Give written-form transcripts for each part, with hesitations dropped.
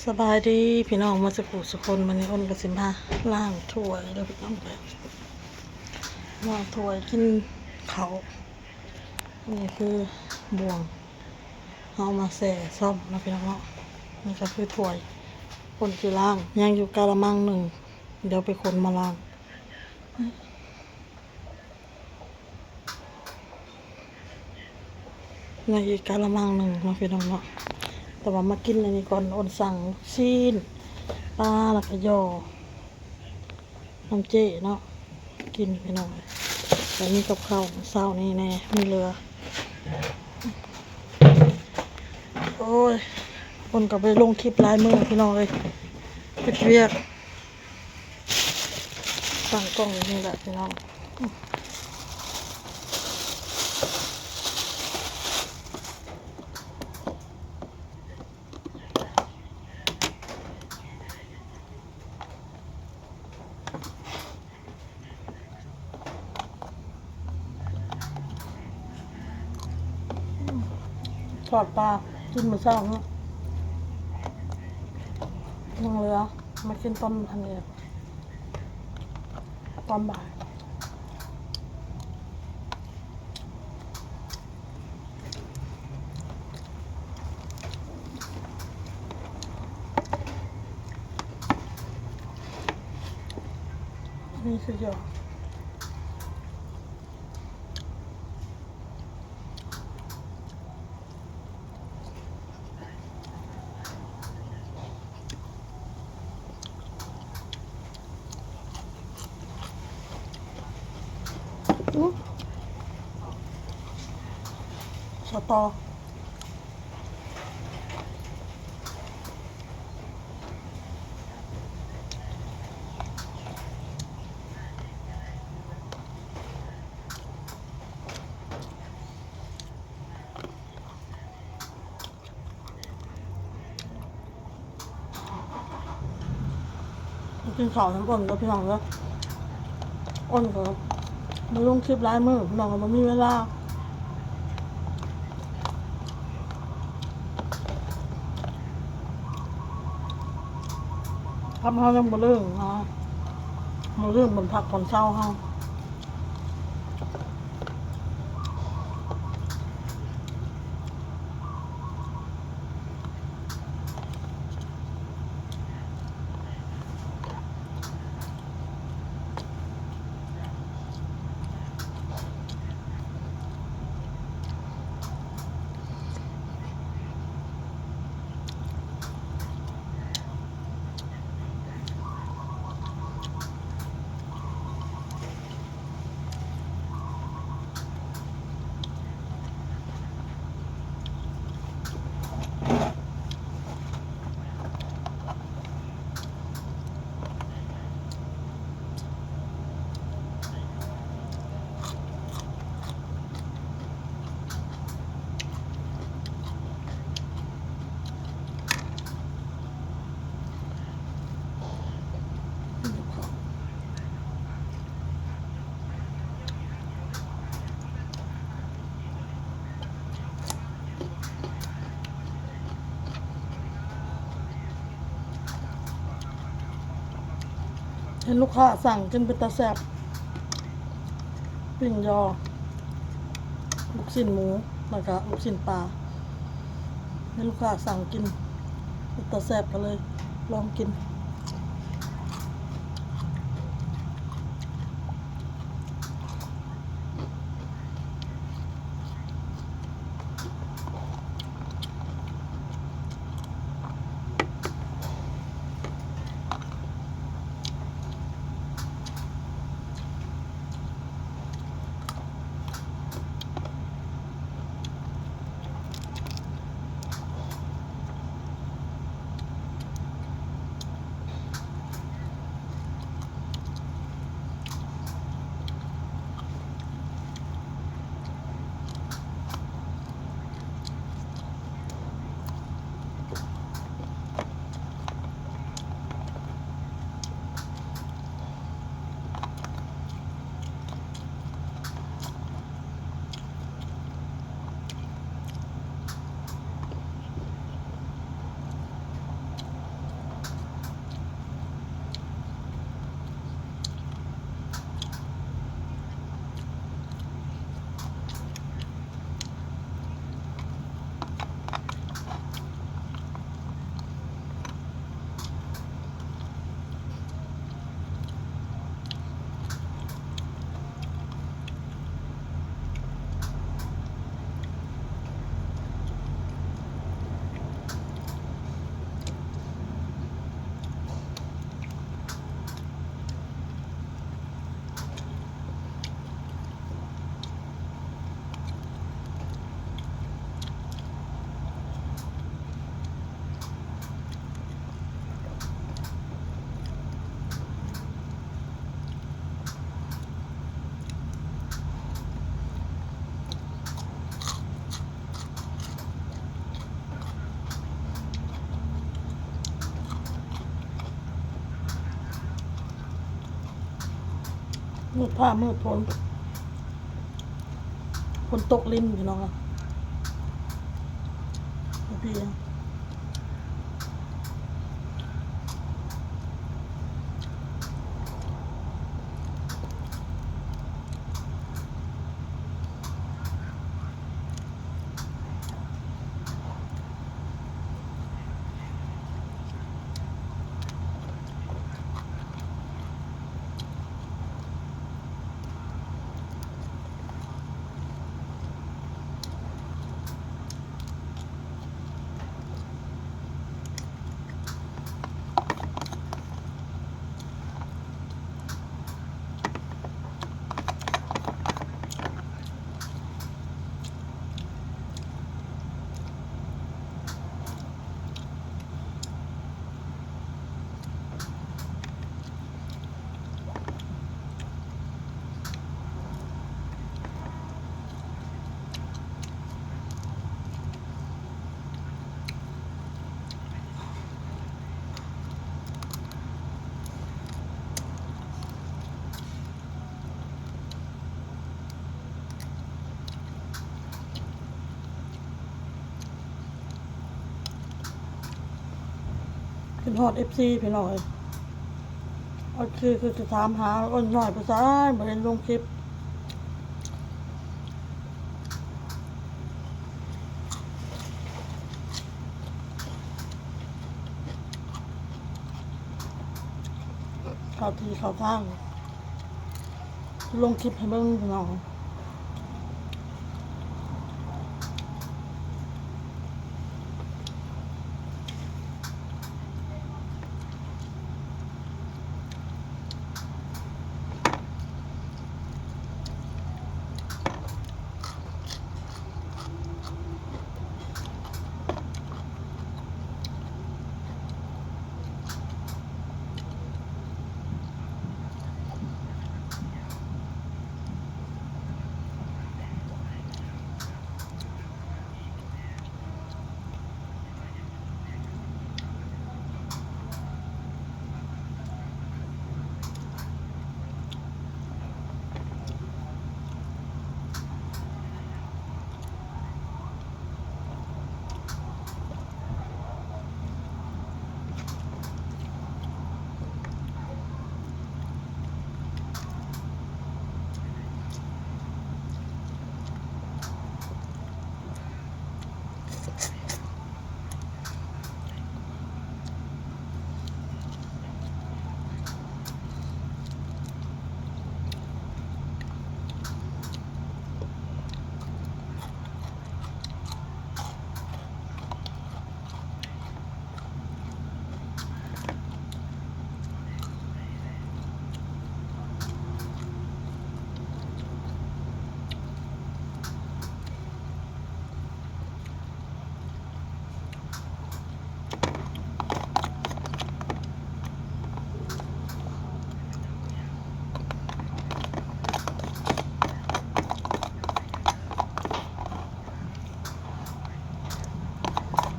สบายดีพี่น้องมาสกุสุคนมันนี้อ้นกระสิมาล่างถ้วยแล้วพี่น้องไปล่างถ้วยกินเขานี่คือบ่วงเอามาแส่ซ่อมนะพี่น้องเนาะนี่ก็คือถ้วยคนที่ล่างยังอยู่กะละมังหนึ่งเดี๋ยวไปคนมาล่างในอีกกะละมังหนึ่งนะพี่น้องเนาะแต่ว่ามากินอันนี้ก่อนอ้นสั่งซีนปลาแล้วก็ยอน้ำเจ๊เนาะกินพี่น้องแต่นี่กับข้าวเศร้านี่แน่มีเรือโอ้ยคนก็ไปลงคลิปลายมือพี่น้องเลยปิดเวียกตั้งกล้องอย่างนี้แหละพี่น้องทอดปลากินมื้อเช้าเนาะนั่งเรือมากินตอนอันนี้ตอนบ่ายนี่คือยอสตอกินข้าวทั้งคนแล้วพี่น้องแล้วอ้นก็มาลงคลิปลายมือพี่น้องก็มันมีเวลาทำเขาเรื่องมาเรื่องเนาะมาเรื่องบนผักผ่อนเศร้าเขาเห็นลูกค้าสั่งกินเป็นตาแซ่บปิ้งยอลูกชิ้นหมูแล้วก็ลูกชิ้นปลาให้ลูกค้าสั่งกินเป็นตาแซ่บกันเลยลองกิน มืดผ้ามืดฝนตกลิ้นพี่น้องพี่ขึ้นฮอด FC พี่น้องคือจะถามหาอ้นน้อยภาษาบ่ได้ลงคลิปเข้าที่เข้าทางลงคลิปให้เบิ่งพี่น้อง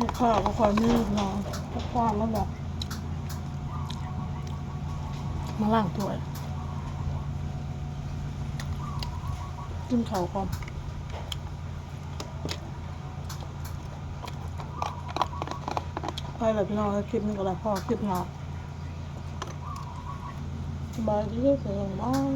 ลูกค้าบ่ค่อยมีเนาะลูกค้ามาบอกมาล้างถ้วยกินข้าวก่อนไปแล้วพี่น้องคลิปนี้ก็แล้วพอคลิปหน้าสบายดีเด้อเสียงบ้าง